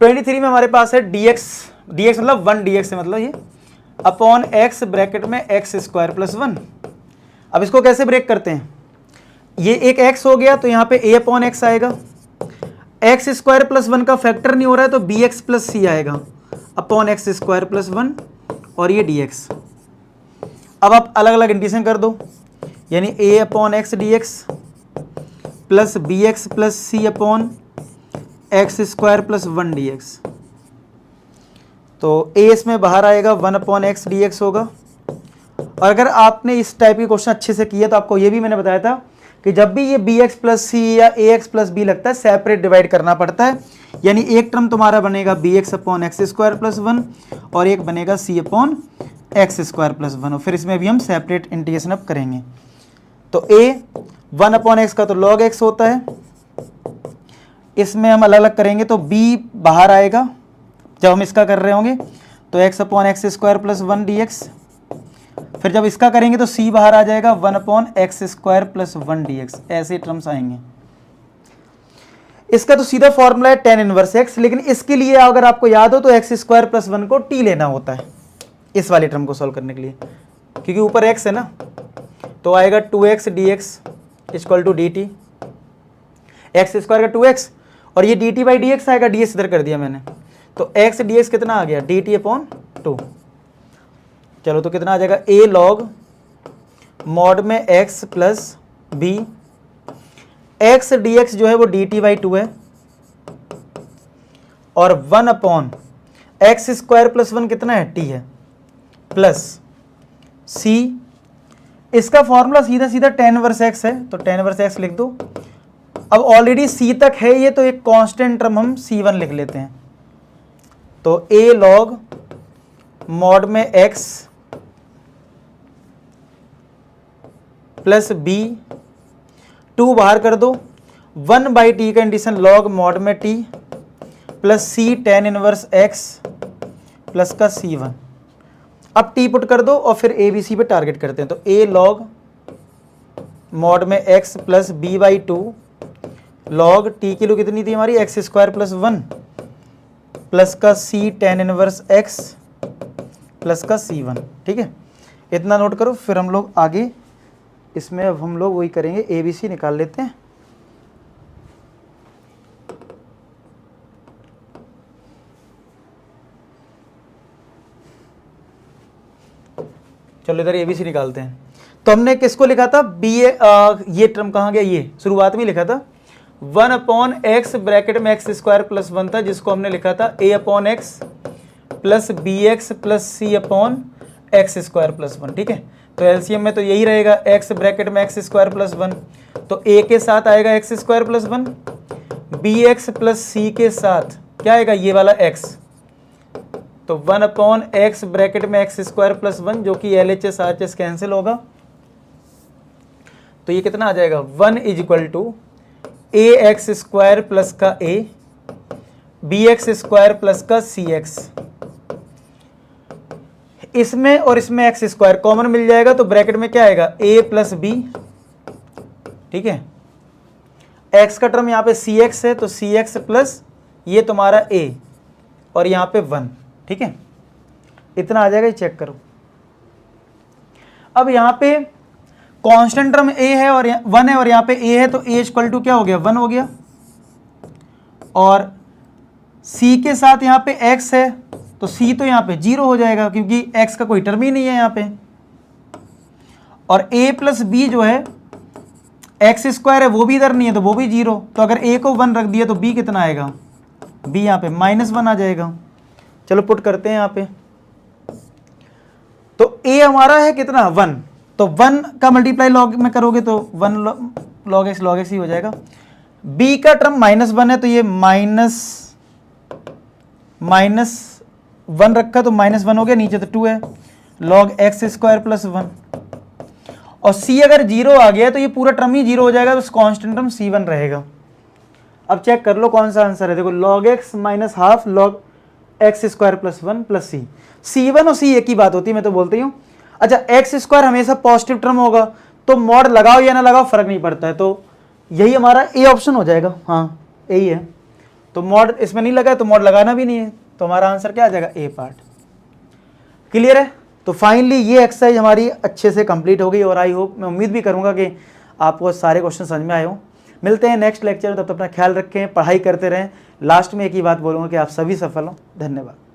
23 में हमारे पास है dx मतलब 1 dx है, मतलब ये अपॉन x ब्रैकेट में एक्स स्क्वायर प्लस 1। अब इसको कैसे ब्रेक करते हैं, ये एक x हो गया तो यहाँ पे a अपॉन एक्स आएगा, एक्स स्क्वायर प्लस 1 का फैक्टर नहीं हो रहा है तो bx प्लस c आएगा अपॉन एक्स स्क्वायर प्लस 1 और ये dx। अब आप अलग अलग इंटीग्रेशन कर दो, यानी a upon x d x plus b x plus c upon x square plus 1 d x. तो a इसमें बाहर आएगा 1 अपॉन एक्स डी एक्स होगा। और अगर आपने इस टाइप की क्वेश्चन अच्छे से किया तो आपको ये भी मैंने बताया था कि जब भी ये बी एक्स प्लस सी या ए एक्स प्लस बी लगता है सेपरेट डिवाइड करना पड़ता है, यानी एक टर्म तुम्हारा बनेगा b x upon x square plus 1 और एक बनेगा c upon x square plus 1 और फिर इसमें भी हम सेपरेट इंटीग्रेशन अब करेंगे। तो a 1 अपॉन एक्स का तो log x होता है, इसमें हम अलग अलग करेंगे तो b बाहर आएगा जब हम इसका कर रहे होंगे तो x upon x square plus 1 d x, फिर जब इसका करेंगे तो c बाहर आ जाएगा 1 upon x square plus 1 d x. ऐसे टर्म्स आएंगे। इसका तो सीधा फॉर्मूला है tan इनवर्स x, लेकिन इसके लिए अगर आपको याद हो तो एक्स स्क्वायर प्लस 1 को t लेना होता है इस वाले टर्म को सॉल्व करने के लिए, क्योंकि ऊपर x है ना, तो आएगा 2x dx equal to dt, x square का 2x और ये dt बाई डी एक्स आएगा, ds इधर कर दिया मैंने, तो x dx कितना आ गया dt अपॉन 2। चलो तो कितना आ जाएगा a log मॉड में x plus b, x dx जो है वो dt बाई 2 है और 1 अपॉन एक्स स्क्वायर प्लस 1 कितना है t है प्लस c, इसका फॉर्मूला सीधा सीधा tan इनवर्स x है तो tan इनवर्स x लिख दो। अब ऑलरेडी c तक है ये तो एक कांस्टेंट टर्म हम c1 लिख लेते हैं, तो a log मॉड में x प्लस b, 2 बाहर कर दो, 1 बाई टी का इंटीग्रेशन log मॉड में t plus c tan inverse x plus का c1। अब t पुट कर दो और फिर a b c पे टारगेट करते हैं, तो a log मॉड में x plus b by 2 log t की लो कितनी थी हमारी एक्स स्क्वायर प्लस 1 प्लस का c tan inverse x plus का c1। ठीक है, इतना नोट करो। फिर हम लोग आगे इसमें अब हम लोग वही करेंगे, a b c निकाल लेते हैं। चलो इधर ABC निकालते हैं। तो हमने किसको लिखा था ये टर्म कहाँ गया, ये शुरुआत में लिखा था 1 अपॉन एक्स ब्रैकेट में एक्स स्क्वायर प्लस 1 था, जिसको हमने लिखा था a upon x plus b x plus c upon x square plus 1। ठीक है, तो एलसीएम में तो यही रहेगा x ब्रैकेट में एक्स स्क्वायर प्लस 1, तो a के साथ आएगा X square plus 1, B x plus C के साथ क्या आएगा ये वाला x, तो 1 अपॉन एक्स ब्रैकेट में एक्स स्क्वायर प्लस 1 जो कि LHS RHS कैंसिल होगा, तो ये कितना आ जाएगा 1 is equal to a x square plus का a b x square plus का सी एक्स, इसमें और इसमें एक्स स्क्वायर कॉमन मिल जाएगा तो ब्रैकेट में क्या आएगा a प्लस बी। ठीक है, x का टर्म यहाँ पे सी एक्स है तो सी एक्स प्लस ये तुम्हारा a और यहाँ पे 1। ठीक है, इतना आ जाएगा, ये चेक करो। अब यहाँ पे कांस्टेंट टर्म a है और 1 है और यहाँ पे a है, तो a इक्वल टू क्या हो गया 1 हो गया, और c के साथ यहाँ पे x है तो c तो यहाँ पे 0 हो जाएगा क्योंकि x का कोई टर्म ही नहीं है यहाँ पे, और a प्लस b जो है एक्स स्क्वायर है वो भी इधर नहीं है तो वो भी 0, तो अगर a को 1 रख दिया तो b कितना आएगा, b यहाँ पे -1 आ जाएगा। चलो पुट करते हैं यहाँ पे, तो a हमारा है कितना 1, तो 1 का मल्टीप्लाई लॉग में करोगे तो 1 log x ही हो जाएगा। b का टर्म -1 है तो ये -1 रखा तो -1 हो गया, नीचे तो 2 है log x स्क्वायर प्लस 1, और c अगर 0 आ गया तो ये पूरा टर्म ही 0 हो जाएगा, तो कांस्टेंट टर्म c1 रहेगा। अब चेक कर लो कौन सा आंसर है, देखो log x minus half log x square plus 1 plus c1 और c एक ही बात होती है, मैं तो बोलती हूँ। अच्छा, एक्स स्क्वायर हमेशा पॉजिटिव टर्म होगा तो मॉड लगाओ या ना लगाओ फर्क नहीं पड़ता है, तो यही हमारा ए ऑप्शन हो जाएगा। हाँ यही है। तो मॉड इसमें नहीं लगा है तो मॉड लगाना भी नहीं है, तो हमारा आंसर क्या आ जाएगा, ए पार्ट। क्लियर है। तो फाइनली ये एक्सरसाइज हमारी अच्छे से कंप्लीट हो गई और आई होप, मैं उम्मीद भी करूँगा कि आपको सारे क्वेश्चन समझ में आए हों। मिलते हैं नेक्स्ट लेक्चर में, तब तक अपना ख्याल रखें, पढ़ाई करते रहें। लास्ट में एक ही बात बोलूँगा कि आप सभी सफल हों। धन्यवाद।